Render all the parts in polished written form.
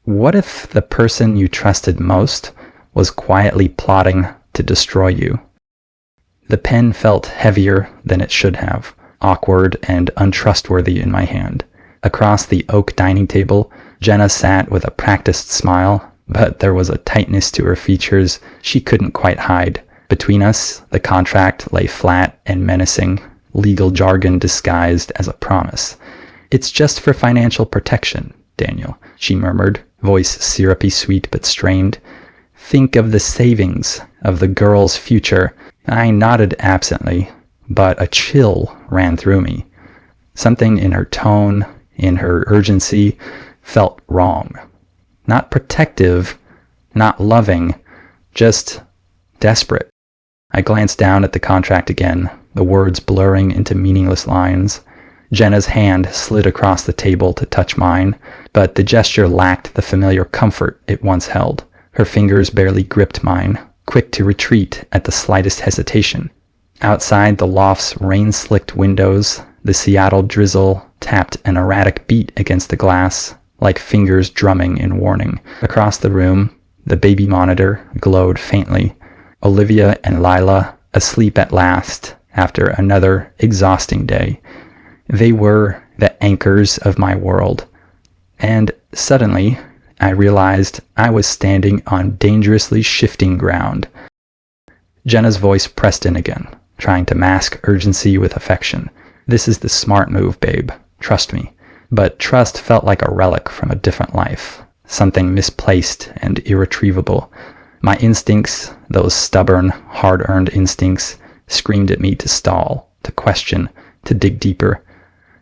What if the person you trusted most was quietly plotting to destroy you? The pen felt heavier than it should have, awkward and untrustworthy in my hand. Across the oak dining table, Jenna sat with a practiced smile, but there was a tightness to her features she couldn't quite hide. Between us, the contract lay flat and menacing, legal jargon disguised as a promise. "It's just for financial protection, Daniel," she murmured, voice syrupy sweet but strained. "Think of the savings, of the girl's future." I nodded absently, but a chill ran through me. Something in her tone, in her urgency, felt wrong. Not protective, not loving, just desperate. I glanced down at the contract again, the words blurring into meaningless lines. Jenna's hand slid across the table to touch mine, but the gesture lacked the familiar comfort it once held. Her fingers barely gripped mine, quick to retreat at the slightest hesitation. Outside the loft's rain-slicked windows, the Seattle drizzle tapped an erratic beat against the glass, like fingers drumming in warning. Across the room, the baby monitor glowed faintly. Olivia and Lila, asleep at last after another exhausting day. They were the anchors of my world. And suddenly, I realized I was standing on dangerously shifting ground. Jenna's voice pressed in again, trying to mask urgency with affection. "This is the smart move, babe. Trust me." But trust felt like a relic from a different life, something misplaced and irretrievable. My instincts, those stubborn, hard-earned instincts, screamed at me to stall, to question, to dig deeper.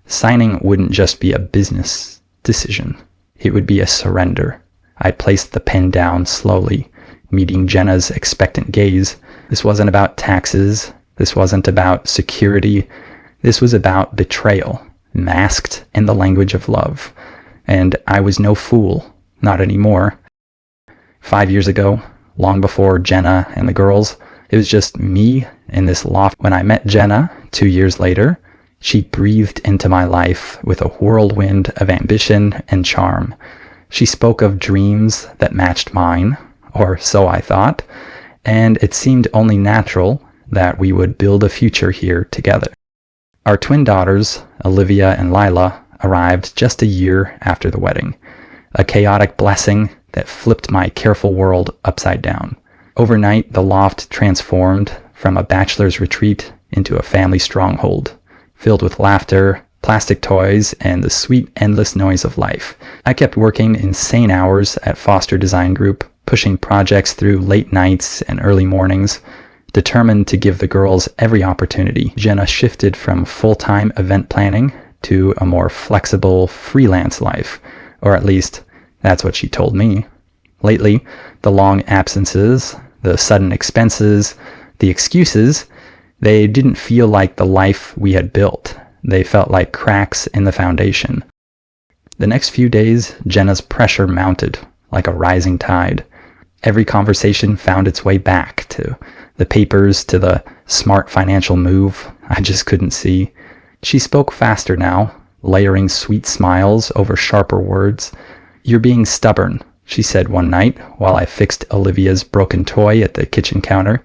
Signing wouldn't just be a business decision. It would be a surrender. I placed the pen down slowly, meeting Jenna's expectant gaze. This wasn't about taxes. This wasn't about security. This was about betrayal, masked in the language of love. And I was no fool, not anymore. 5 years ago, long before Jenna and the girls, it was just me in this loft. When I met Jenna 2 years later, she breathed into my life with a whirlwind of ambition and charm. She spoke of dreams that matched mine, or so I thought, and it seemed only natural that we would build a future here together. Our twin daughters, Olivia and Lila, arrived just a year after the wedding, a chaotic blessing that flipped my careful world upside down. Overnight, the loft transformed from a bachelor's retreat into a family stronghold, filled with laughter, plastic toys, and the sweet, endless noise of life. I kept working insane hours at Foster Design Group, pushing projects through late nights and early mornings, determined to give the girls every opportunity. Jenna shifted from full-time event planning to a more flexible freelance life, or at least that's what she told me. Lately, the long absences, the sudden expenses, the excuses, they didn't feel like the life we had built. They felt like cracks in the foundation. The next few days, Jenna's pressure mounted like a rising tide. Every conversation found its way back to the papers, to the smart financial move I just couldn't see. She spoke faster now, layering sweet smiles over sharper words. "You're being stubborn," she said one night while I fixed Olivia's broken toy at the kitchen counter.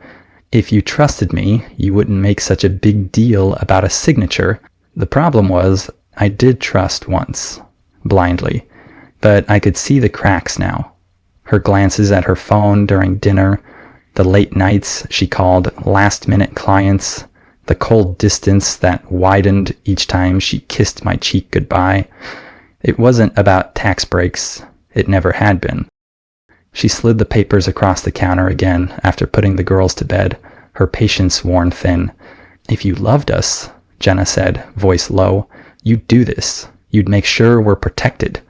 "If you trusted me, you wouldn't make such a big deal about a signature." The problem was, I did trust once, blindly, but I could see the cracks now. Her glances at her phone during dinner, the late nights she called last-minute clients, the cold distance that widened each time she kissed my cheek goodbye. It wasn't about tax breaks. It never had been. She slid the papers across the counter again after putting the girls to bed, her patience worn thin. "If you loved us," Jenna said, voice low, "you'd do this. You'd make sure we're protected."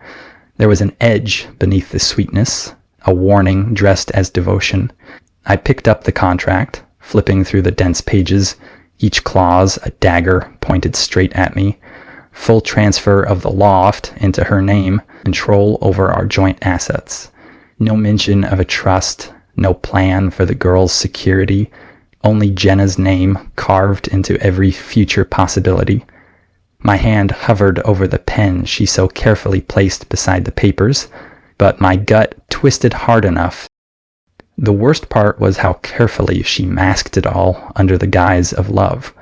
There was an edge beneath the sweetness, a warning dressed as devotion. I picked up the contract, flipping through the dense pages, each clause a dagger pointed straight at me. Full transfer of the loft into her name, control over our joint assets. No mention of a trust, no plan for the girls' security, only Jenna's name carved into every future possibility. My hand hovered over the pen she so carefully placed beside the papers, but my gut twisted hard enough. The worst part was how carefully she masked it all under the guise of love,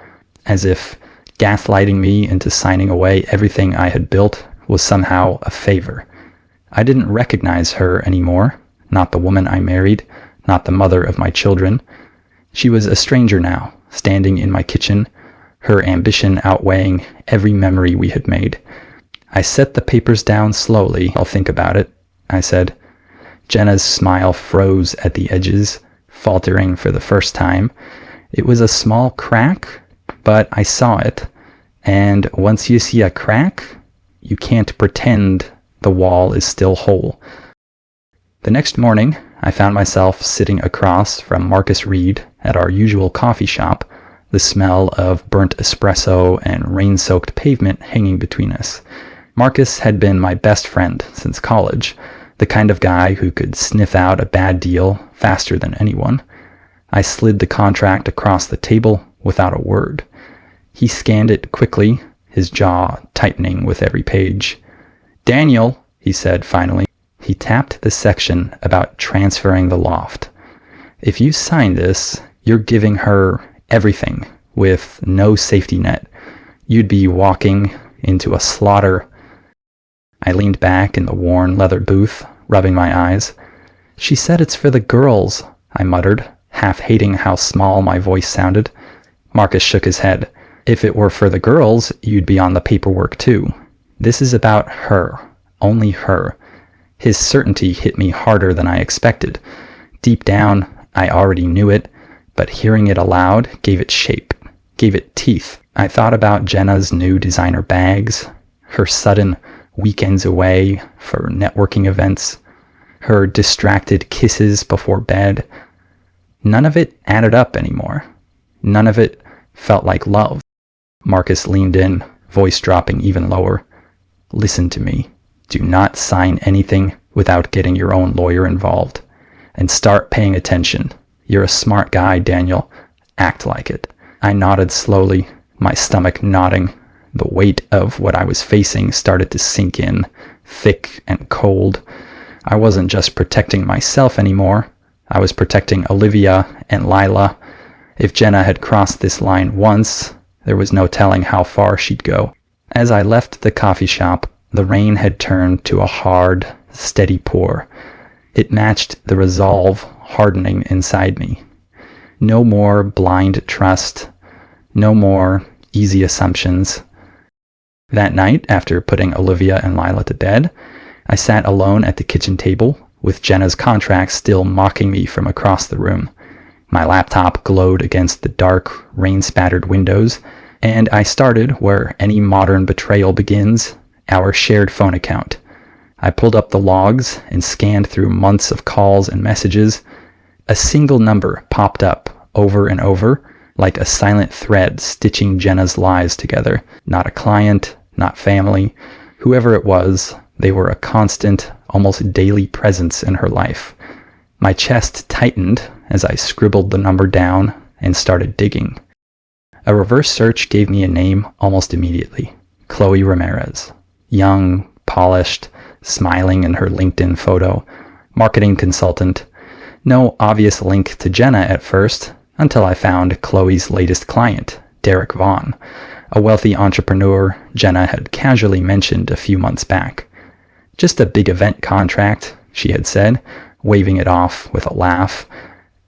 as if gaslighting me into signing away everything I had built was somehow a favor. I didn't recognize her anymore, not the woman I married, not the mother of my children. She was a stranger now, standing in my kitchen, her ambition outweighing every memory we had made. I set the papers down slowly. "I'll think about it," I said. Jenna's smile froze at the edges, faltering for the first time. It was a small crack, but I saw it. And once you see a crack, you can't pretend the wall is still whole. The next morning, I found myself sitting across from Marcus Reed at our usual coffee shop, the smell of burnt espresso and rain-soaked pavement hanging between us. Marcus had been my best friend since college, the kind of guy who could sniff out a bad deal faster than anyone. I slid the contract across the table without a word. He scanned it quickly, his jaw tightening with every page. "Daniel," he said finally. He tapped the section about transferring the loft. "If you sign this, you're giving her everything with no safety net. You'd be walking into a slaughter." I leaned back in the worn leather booth, rubbing my eyes. "She said it's for the girls," I muttered, half hating how small my voice sounded. Marcus shook his head. "If it were for the girls, you'd be on the paperwork too. This is about her, only her." His certainty hit me harder than I expected. Deep down, I already knew it, but hearing it aloud gave it shape, gave it teeth. I thought about Jenna's new designer bags, her sudden weekends away for networking events, her distracted kisses before bed. None of it added up anymore. None of it felt like love. Marcus leaned in, voice dropping even lower. "Listen to me. Do not sign anything without getting your own lawyer involved. And start paying attention. You're a smart guy, Daniel. Act like it." I nodded slowly, my stomach knotting. The weight of what I was facing started to sink in, thick and cold. I wasn't just protecting myself anymore. I was protecting Olivia and Lila. If Jenna had crossed this line once, there was no telling how far she'd go. As I left the coffee shop, the rain had turned to a hard, steady pour. It matched the resolve hardening inside me. No more blind trust. No more easy assumptions. That night, after putting Olivia and Lila to bed, I sat alone at the kitchen table, with Jenna's contract still mocking me from across the room. My laptop glowed against the dark, rain-spattered windows, and I started where any modern betrayal begins, our shared phone account. I pulled up the logs and scanned through months of calls and messages. A single number popped up over and over, like a silent thread stitching Jenna's lies together. Not a client, not family. Whoever it was, they were a constant, almost daily presence in her life. My chest tightened as I scribbled the number down and started digging. A reverse search gave me a name almost immediately. Chloe Ramirez. Young, polished, smiling in her LinkedIn photo. Marketing consultant. No obvious link to Jenna at first, until I found Chloe's latest client, Derek Vaughn, a wealthy entrepreneur Jenna had casually mentioned a few months back. "Just a big event contract," she had said, waving it off with a laugh.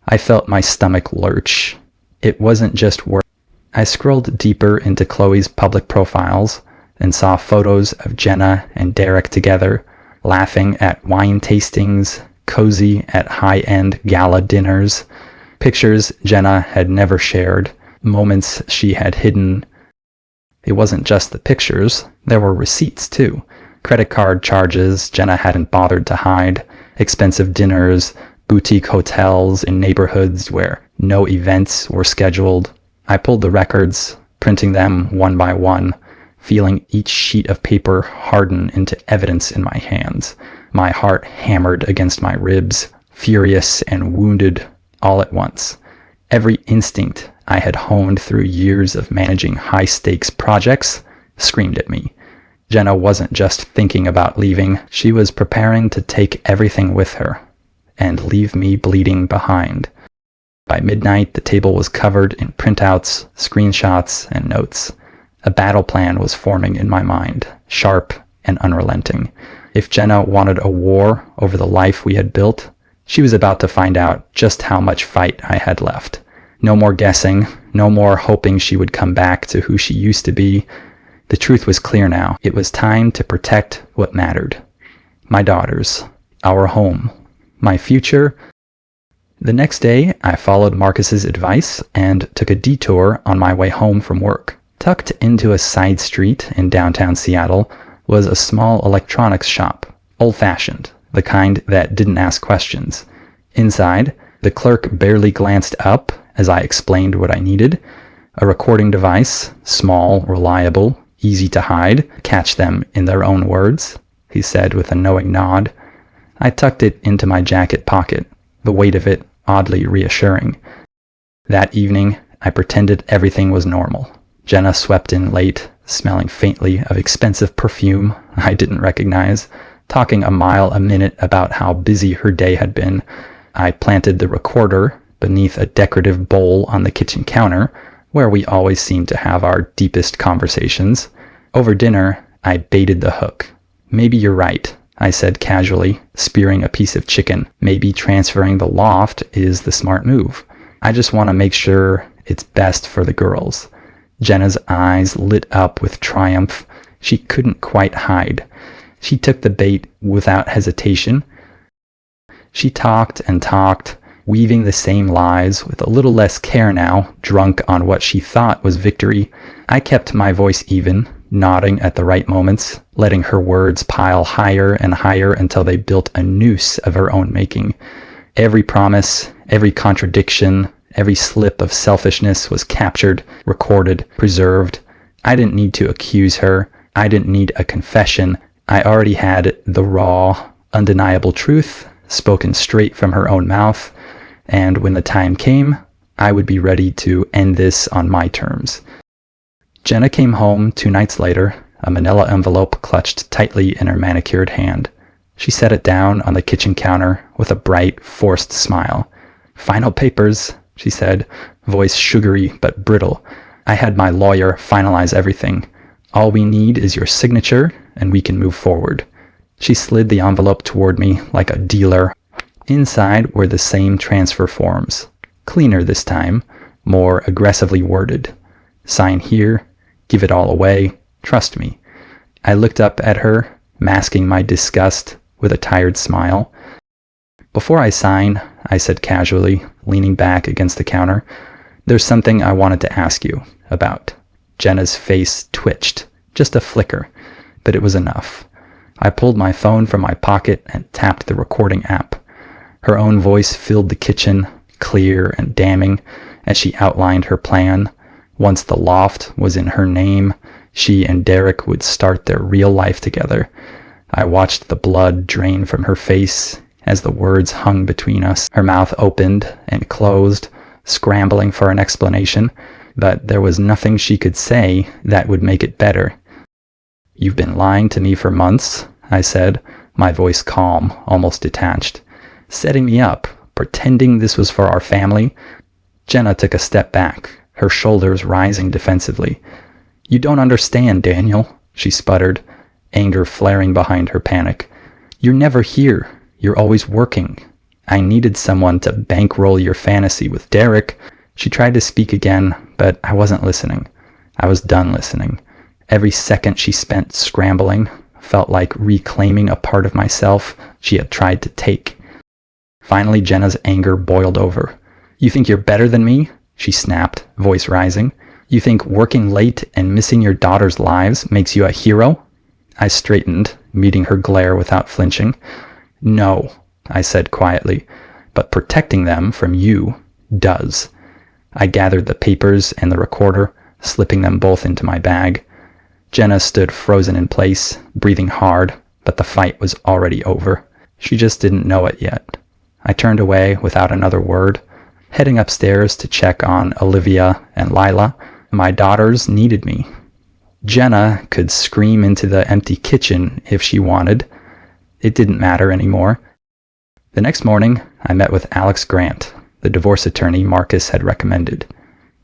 I felt my stomach lurch. It wasn't just work. I scrolled deeper into Chloe's public profiles and saw photos of Jenna and Derek together, laughing at wine tastings, cozy at high-end gala dinners, pictures Jenna had never shared, moments she had hidden. It wasn't just the pictures, there were receipts too. Credit card charges Jenna hadn't bothered to hide, expensive dinners, boutique hotels in neighborhoods where no events were scheduled. I pulled the records, printing them one by one, feeling each sheet of paper harden into evidence in my hands. My heart hammered against my ribs, furious and wounded all at once. Every instinct I had honed through years of managing high-stakes projects screamed at me. Jenna wasn't just thinking about leaving, she was preparing to take everything with her and leave me bleeding behind. By midnight, the table was covered in printouts, screenshots, and notes. A battle plan was forming in my mind, sharp and unrelenting. If Jenna wanted a war over the life we had built, she was about to find out just how much fight I had left. No more guessing, no more hoping she would come back to who she used to be. The truth was clear now. It was time to protect what mattered. My daughters, our home, my future. The next day, I followed Marcus's advice and took a detour on my way home from work. Tucked into a side street in downtown Seattle was a small electronics shop, old-fashioned, the kind that didn't ask questions. Inside, the clerk barely glanced up as I explained what I needed. A recording device, small, reliable, easy to hide, catch them in their own words, he said with a knowing nod. I tucked it into my jacket pocket, the weight of it oddly reassuring. That evening, I pretended everything was normal. Jenna swept in late, smelling faintly of expensive perfume I didn't recognize, talking a mile a minute about how busy her day had been. I planted the recorder beneath a decorative bowl on the kitchen counter, where we always seemed to have our deepest conversations. Over dinner, I baited the hook. Maybe you're right, I said casually, spearing a piece of chicken. Maybe transferring the loft is the smart move. I just want to make sure it's best for the girls. Jenna's eyes lit up with triumph she couldn't quite hide. She took the bait without hesitation. She talked and talked, weaving the same lies with a little less care now, drunk on what she thought was victory. I kept my voice even, nodding at the right moments, letting her words pile higher and higher until they built a noose of her own making. Every promise, every contradiction, every slip of selfishness was captured, recorded, preserved. I didn't need to accuse her. I didn't need a confession. I already had the raw, undeniable truth, spoken straight from her own mouth. And when the time came, I would be ready to end this on my terms. Jenna came home 2 nights later, a manila envelope clutched tightly in her manicured hand. She set it down on the kitchen counter with a bright, forced smile. "Final papers," she said, voice sugary but brittle. "I had my lawyer finalize everything. All we need is your signature, and we can move forward." She slid the envelope toward me like a dealer. Inside were the same transfer forms, cleaner this time, more aggressively worded. "Sign here, give it all away, trust me." I looked up at her, masking my disgust with a tired smile. "Before I sign," I said casually, leaning back against the counter, "there's something I wanted to ask you about." Jenna's face twitched, just a flicker, but it was enough. I pulled my phone from my pocket and tapped the recording app. Her own voice filled the kitchen, clear and damning, as she outlined her plan. Once the loft was in her name, she and Derek would start their real life together. I watched the blood drain from her face as the words hung between us. Her mouth opened and closed, scrambling for an explanation, but there was nothing she could say that would make it better. "You've been lying to me for months," I said, my voice calm, almost detached. "Setting me up, pretending this was for our family." Jenna took a step back, her shoulders rising defensively. "You don't understand, Daniel," she sputtered, anger flaring behind her panic. "You're never here. You're always working. I needed someone to bankroll your fantasy with Derek." She tried to speak again, but I wasn't listening. I was done listening. Every second she spent scrambling felt like reclaiming a part of myself she had tried to take. Finally, Jenna's anger boiled over. "You think you're better than me?" she snapped, voice rising. "You think working late and missing your daughter's lives makes you a hero?" I straightened, meeting her glare without flinching. "No," I said quietly, "but protecting them from you does." I gathered the papers and the recorder, slipping them both into my bag. Jenna stood frozen in place, breathing hard, but the fight was already over. She just didn't know it yet. I turned away without another word, heading upstairs to check on Olivia and Lila. My daughters needed me. Jenna could scream into the empty kitchen if she wanted. It didn't matter anymore. The next morning, I met with Alex Grant, the divorce attorney Marcus had recommended.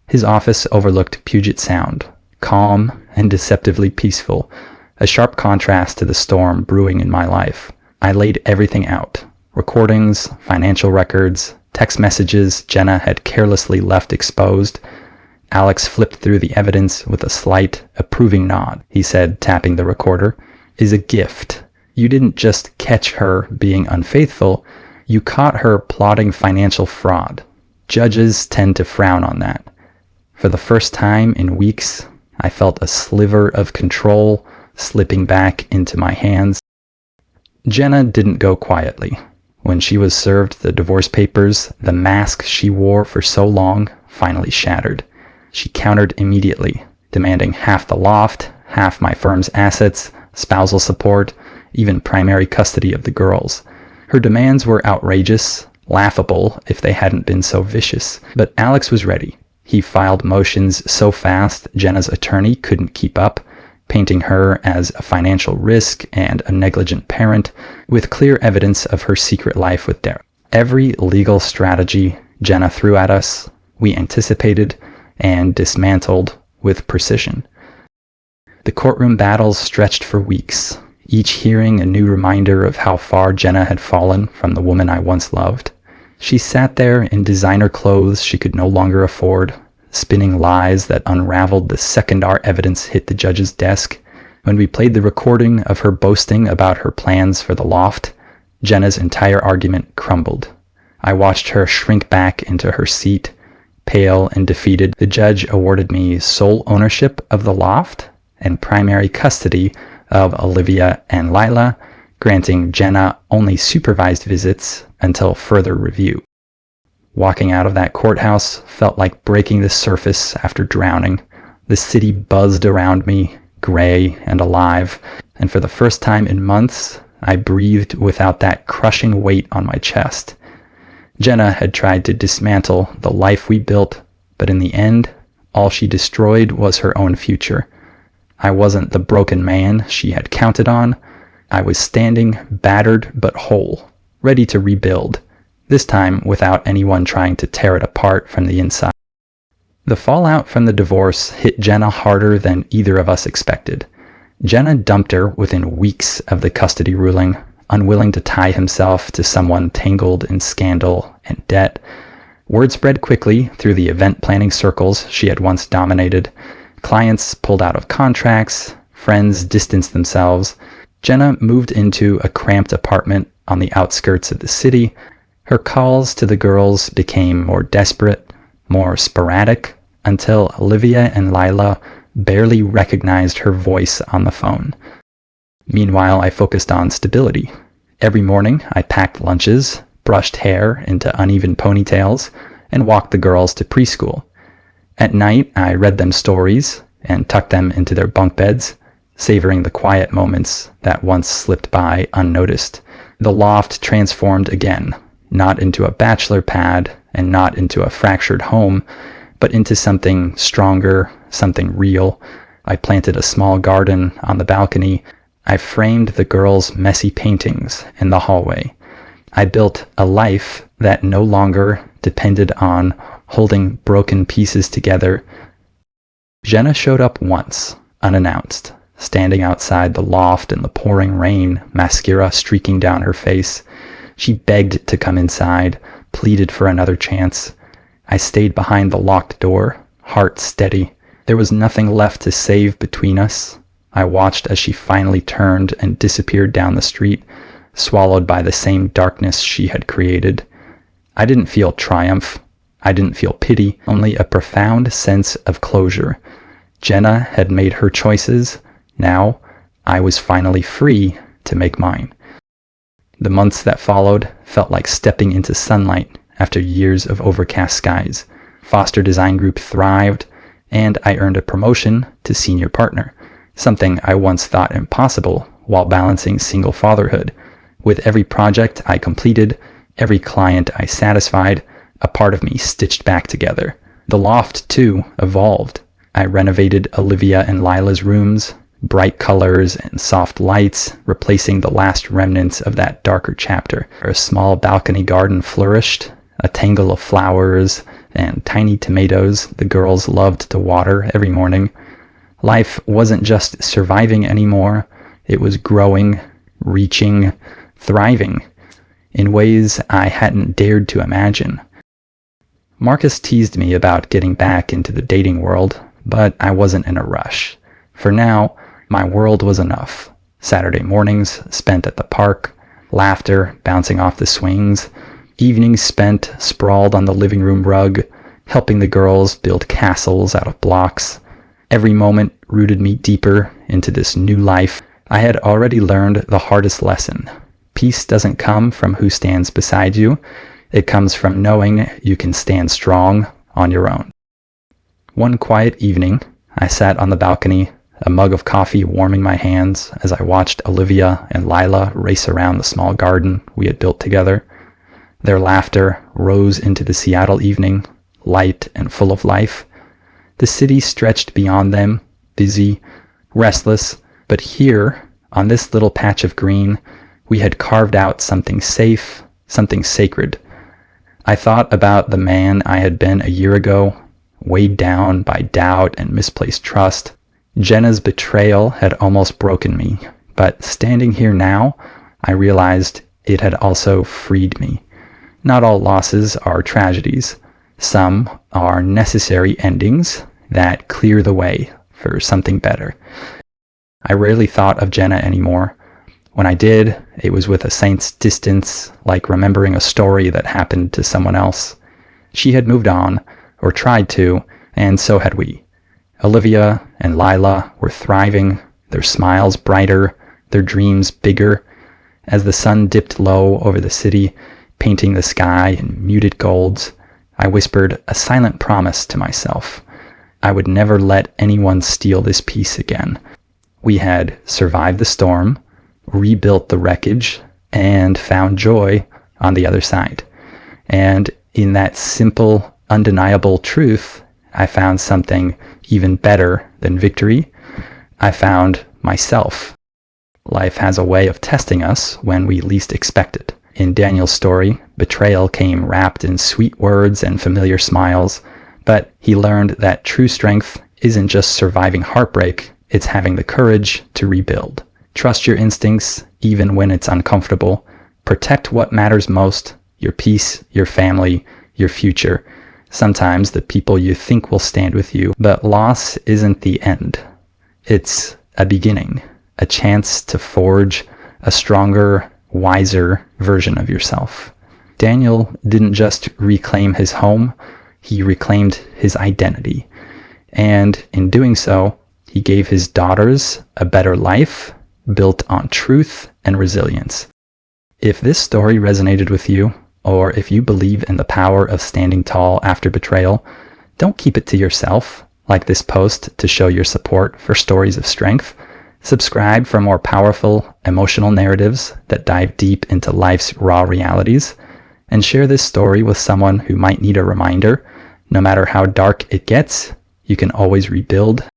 His office overlooked Puget Sound, calm and deceptively peaceful, a sharp contrast to the storm brewing in my life. I laid everything out: recordings, financial records, text messages Jenna had carelessly left exposed. Alex flipped through the evidence with a slight, approving nod. He said, tapping the recorder, "Is a gift. You didn't just catch her being unfaithful, you caught her plotting financial fraud. Judges tend to frown on that." For the first time in weeks, I felt a sliver of control slipping back into my hands. Jenna didn't go quietly. When she was served the divorce papers, the mask she wore for so long finally shattered. She countered immediately, demanding half the loft, half my firm's assets, spousal support, even primary custody of the girls. Her demands were outrageous, laughable if they hadn't been so vicious. But Alex was ready. He filed motions so fast Jenna's attorney couldn't keep up, painting her as a financial risk and a negligent parent, with clear evidence of her secret life with Derek. Every legal strategy Jenna threw at us, we anticipated and dismantled with precision. The courtroom battles stretched for weeks, each hearing a new reminder of how far Jenna had fallen from the woman I once loved. She sat there in designer clothes she could no longer afford, spinning lies that unraveled the second our evidence hit the judge's desk. When we played the recording of her boasting about her plans for the loft, Jenna's entire argument crumbled. I watched her shrink back into her seat. Pale and defeated, the judge awarded me sole ownership of the loft and primary custody of Olivia and Lila, granting Jenna only supervised visits until further review. Walking out of that courthouse felt like breaking the surface after drowning. The city buzzed around me, gray and alive, and for the first time in months, I breathed without that crushing weight on my chest. Jenna had tried to dismantle the life we built, but in the end, all she destroyed was her own future. I wasn't the broken man she had counted on. I was standing, battered but whole, ready to rebuild, this time without anyone trying to tear it apart from the inside. The fallout from the divorce hit Jenna harder than either of us expected. Jenna dumped her within weeks of the custody ruling, unwilling to tie himself to someone tangled in scandal and debt. Word spread quickly through the event planning circles she had once dominated. Clients pulled out of contracts, friends distanced themselves. Jenna moved into a cramped apartment on the outskirts of the city. Her calls to the girls became more desperate, more sporadic, until Olivia and Lila barely recognized her voice on the phone. Meanwhile, I focused on stability. Every morning, I packed lunches, brushed hair into uneven ponytails, and walked the girls to preschool. At night, I read them stories and tucked them into their bunk beds, savoring the quiet moments that once slipped by unnoticed. The loft transformed again, not into a bachelor pad and not into a fractured home, but into something stronger, something real. I planted a small garden on the balcony. I framed the girls' messy paintings in the hallway. I built a life that no longer depended on holding broken pieces together. Jenna showed up once, unannounced, standing outside the loft in the pouring rain, mascara streaking down her face. She begged to come inside, pleaded for another chance. I stayed behind the locked door, heart steady. There was nothing left to save between us. I watched as she finally turned and disappeared down the street, swallowed by the same darkness she had created. I didn't feel triumph. I didn't feel pity, only a profound sense of closure. Jenna had made her choices. Now, I was finally free to make mine. The months that followed felt like stepping into sunlight after years of overcast skies. Foster Design Group thrived, and I earned a promotion to senior partner, something I once thought impossible while balancing single fatherhood. With every project I completed, every client I satisfied, a part of me stitched back together. The loft, too, evolved. I renovated Olivia and Lila's rooms, bright colors and soft lights, replacing the last remnants of that darker chapter. A small balcony garden flourished, a tangle of flowers and tiny tomatoes the girls loved to water every morning. Life wasn't just surviving anymore, it was growing, reaching, thriving in ways I hadn't dared to imagine. Marcus teased me about getting back into the dating world, but I wasn't in a rush. For now, my world was enough. Saturday mornings spent at the park, laughter bouncing off the swings, evenings spent sprawled on the living room rug, helping the girls build castles out of blocks. Every moment rooted me deeper into this new life. I had already learned the hardest lesson. Peace doesn't come from who stands beside you. It comes from knowing you can stand strong on your own. One quiet evening, I sat on the balcony, a mug of coffee warming my hands as I watched Olivia and Lila race around the small garden we had built together. Their laughter rose into the Seattle evening, light and full of life. The city stretched beyond them, busy, restless, but here, on this little patch of green, we had carved out something safe, something sacred. I thought about the man I had been a year ago, weighed down by doubt and misplaced trust. Jenna's betrayal had almost broken me, but standing here now, I realized it had also freed me. Not all losses are tragedies. Some are necessary endings that clear the way for something better. I rarely thought of Jenna anymore. When I did, it was with a saint's distance, like remembering a story that happened to someone else. She had moved on, or tried to, and so had we. Olivia and Lila were thriving, their smiles brighter, their dreams bigger. As the sun dipped low over the city, painting the sky in muted golds, I whispered a silent promise to myself. I would never let anyone steal this peace again. We had survived the storm, rebuilt the wreckage, and found joy on the other side. And in that simple, undeniable truth, I found something even better than victory. I found myself. Life has a way of testing us when we least expect it. In Daniel's story, betrayal came wrapped in sweet words and familiar smiles, but he learned that true strength isn't just surviving heartbreak, it's having the courage to rebuild. Trust your instincts, even when it's uncomfortable. Protect what matters most, your peace, your family, your future. Sometimes the people you think will stand with you, but loss isn't the end. It's a beginning, a chance to forge a stronger, wiser version of yourself. Daniel didn't just reclaim his home, he reclaimed his identity. And in doing so, he gave his daughters a better life built on truth and resilience. If this story resonated with you, or if you believe in the power of standing tall after betrayal, don't keep it to yourself. Like this post to show your support for stories of strength. Subscribe for more powerful, emotional narratives that dive deep into life's raw realities. And share this story with someone who might need a reminder. No matter how dark it gets, you can always rebuild